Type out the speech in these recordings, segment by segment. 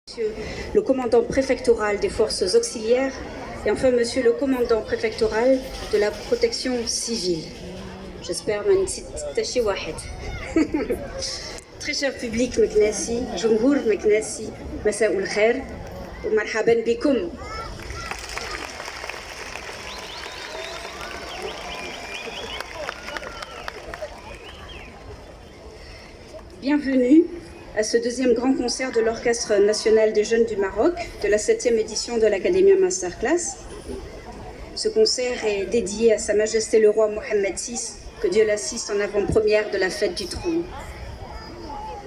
Monsieur le commandant préfectoral des forces auxiliaires et enfin Monsieur le commandant préfectoral de la protection civile. J'espère ما نسيت حتى شي واحد. Très cher public مكناسي، جمهور مكناسي، مساء الخير ومرحبا بكم. Bienvenue à ce deuxième grand concert de l'Orchestre national des jeunes du Maroc, de la 7e édition de l'Académie Masterclass. Ce concert est dédié à Sa Majesté le Roi Mohammed VI, que Dieu l'assiste en avant-première de la fête du trône.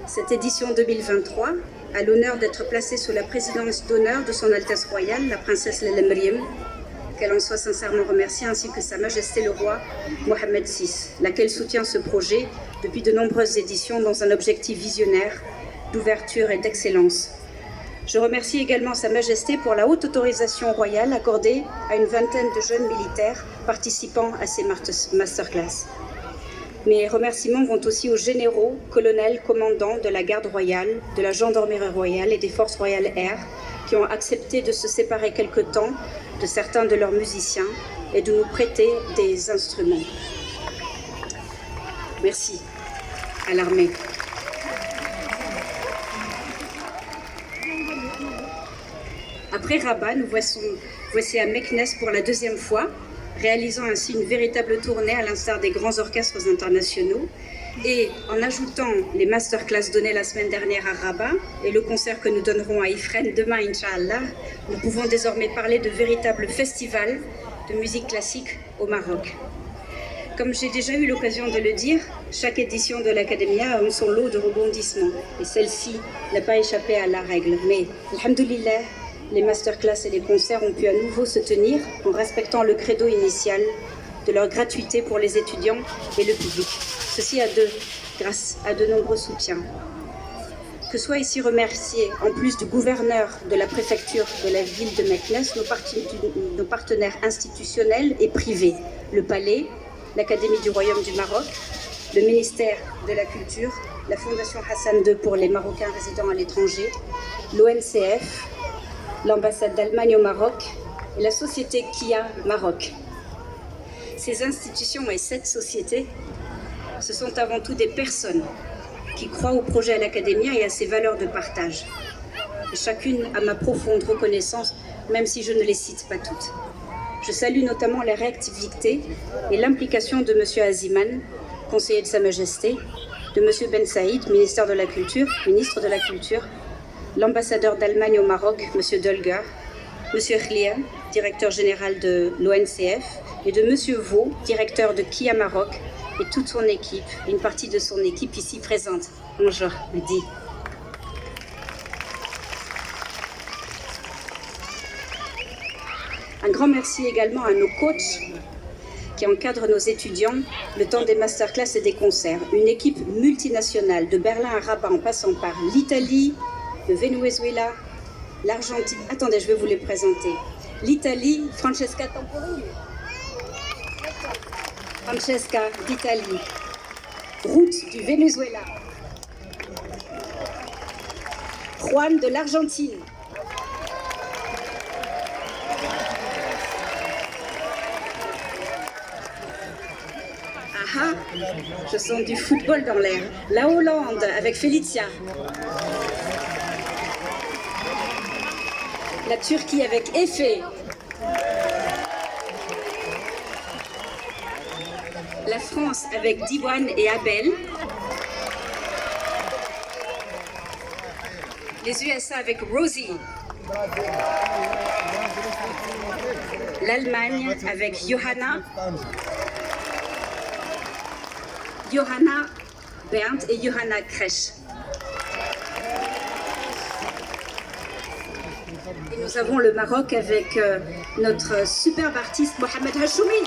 Cette édition 2023 a l'honneur d'être placée sous la présidence d'honneur de Son Altesse Royale, la princesse Lalla Meriem, qu'elle en soit sincèrement remerciée, ainsi que Sa Majesté le Roi Mohammed VI, laquelle soutient ce projet depuis de nombreuses éditions dans un objectif visionnaire d'ouverture et d'excellence. Je remercie également Sa Majesté pour la haute autorisation royale accordée à une vingtaine de jeunes militaires participant à ces masterclass. Mes remerciements vont aussi aux généraux, colonels, commandants de la garde royale, de la gendarmerie royale et des forces royales air qui ont accepté de se séparer quelque temps de certains de leurs musiciens et de nous prêter des instruments. Merci à l'armée. Après Rabat, nous voici à Meknès pour la deuxième fois, réalisant ainsi une véritable tournée à l'instar des grands orchestres internationaux. Et en ajoutant les masterclass données la semaine dernière à Rabat et le concert que nous donnerons à Ifrane demain, Inch'Allah, nous pouvons désormais parler de véritables festivals de musique classique au Maroc. Comme j'ai déjà eu l'occasion de le dire, chaque édition de l'Académie a son lot de rebondissements et celle-ci n'a pas échappé à la règle. Mais, alhamdoulilah, les masterclass et les concerts ont pu à nouveau se tenir en respectant le credo initial de leur gratuité pour les étudiants et le public. Ceci grâce à de nombreux soutiens. Que soient ici remerciés, en plus du gouverneur de la préfecture de la ville de Meknès, nos partenaires institutionnels et privés, le Palais, l'Académie du Royaume du Maroc, le ministère de la Culture, la Fondation Hassan II pour les Marocains résidant à l'étranger, l'ONCF, l'ambassade d'Allemagne au Maroc et la société Kia Maroc. Ces institutions et cette société, ce sont avant tout des personnes qui croient au projet à l'Académie et à ses valeurs de partage. Et chacune a ma profonde reconnaissance, même si je ne les cite pas toutes. Je salue notamment la réactivité et l'implication de M. Aziman, conseiller de Sa Majesté, de M. Ben Saïd, ministre de la Culture, l'ambassadeur d'Allemagne au Maroc, M. Dolger, M. Khlia, directeur général de l'ONCF, et de M. Vaux, directeur de Kia Maroc, et toute son équipe, une partie de son équipe ici présente. Bonjour, Mehdi. Un grand merci également à nos coachs qui encadrent nos étudiants le temps des masterclass et des concerts. Une équipe multinationale de Berlin à Rabat en passant par l'Italie, le Venezuela, l'Argentine. Attendez, je vais vous les présenter. L'Italie, Francesca Temporini. Francesca d'Italie. Ruth du Venezuela. Juan de l'Argentine. Ah, je sens du football dans l'air. La Hollande avec Felicia. La Turquie avec Efe. La France avec Diwan et Abel. Les USA avec Rosie. L'Allemagne avec Johanna Berndt et Johanna Kresch. Et nous avons le Maroc avec notre superbe artiste Mohamed Hachoumi.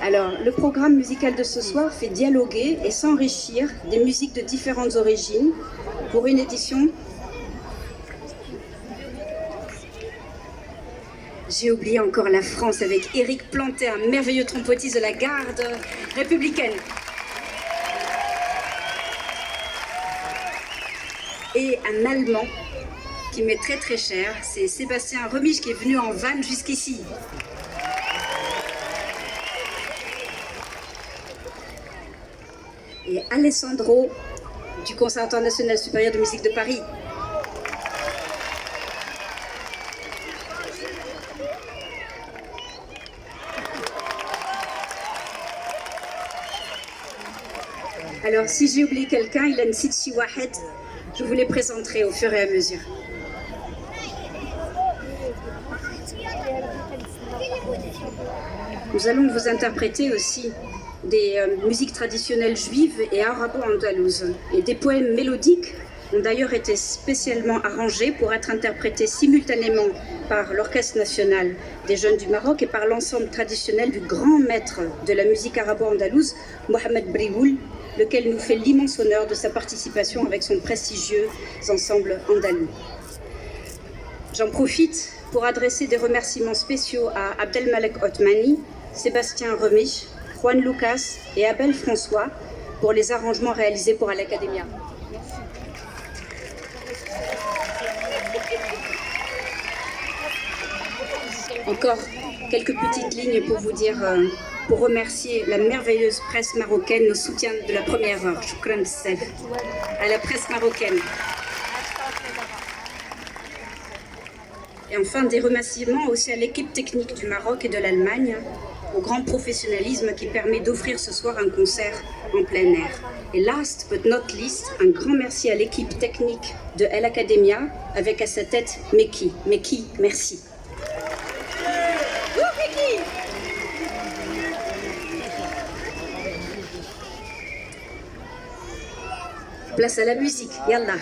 Alors, le programme musical de ce soir fait dialoguer et s'enrichir des musiques de différentes origines pour une édition j'ai oublié encore la France avec Éric Planté, un merveilleux trompettiste de la garde républicaine. Et un Allemand qui m'est très très cher, c'est Sébastien Remich qui est venu en van jusqu'ici. Et Alessandro du Conservatoire national supérieur de musique de Paris. Alors, si j'ai oublié quelqu'un, il a une Sidsi Wahed, je vous les présenterai au fur et à mesure. Nous allons vous interpréter aussi des musiques traditionnelles juives et arabo-andalouses. Et des poèmes mélodiques ont d'ailleurs été spécialement arrangés pour être interprétés simultanément par l'Orchestre national des jeunes du Maroc et par l'ensemble traditionnel du grand maître de la musique arabo-andalouse, Mohamed Brioul, lequel nous fait l'immense honneur de sa participation avec son prestigieux ensemble andalou. J'en profite pour adresser des remerciements spéciaux à Abdelmalek Othmani, Sébastien Remich, Juan Lucas et Abel François pour les arrangements réalisés pour l'Académia. Encore quelques petites lignes pour vous dire, pour remercier la merveilleuse presse marocaine, nos soutiens de la première heure. Shukran bzaf à la presse marocaine. Et enfin, des remerciements aussi à l'équipe technique du Maroc et de l'Allemagne, au grand professionnalisme qui permet d'offrir ce soir un concert en plein air. Et last but not least, un grand merci à l'équipe technique de El Academia, avec à sa tête Meki. Meki, merci. Place à la musique, yallah.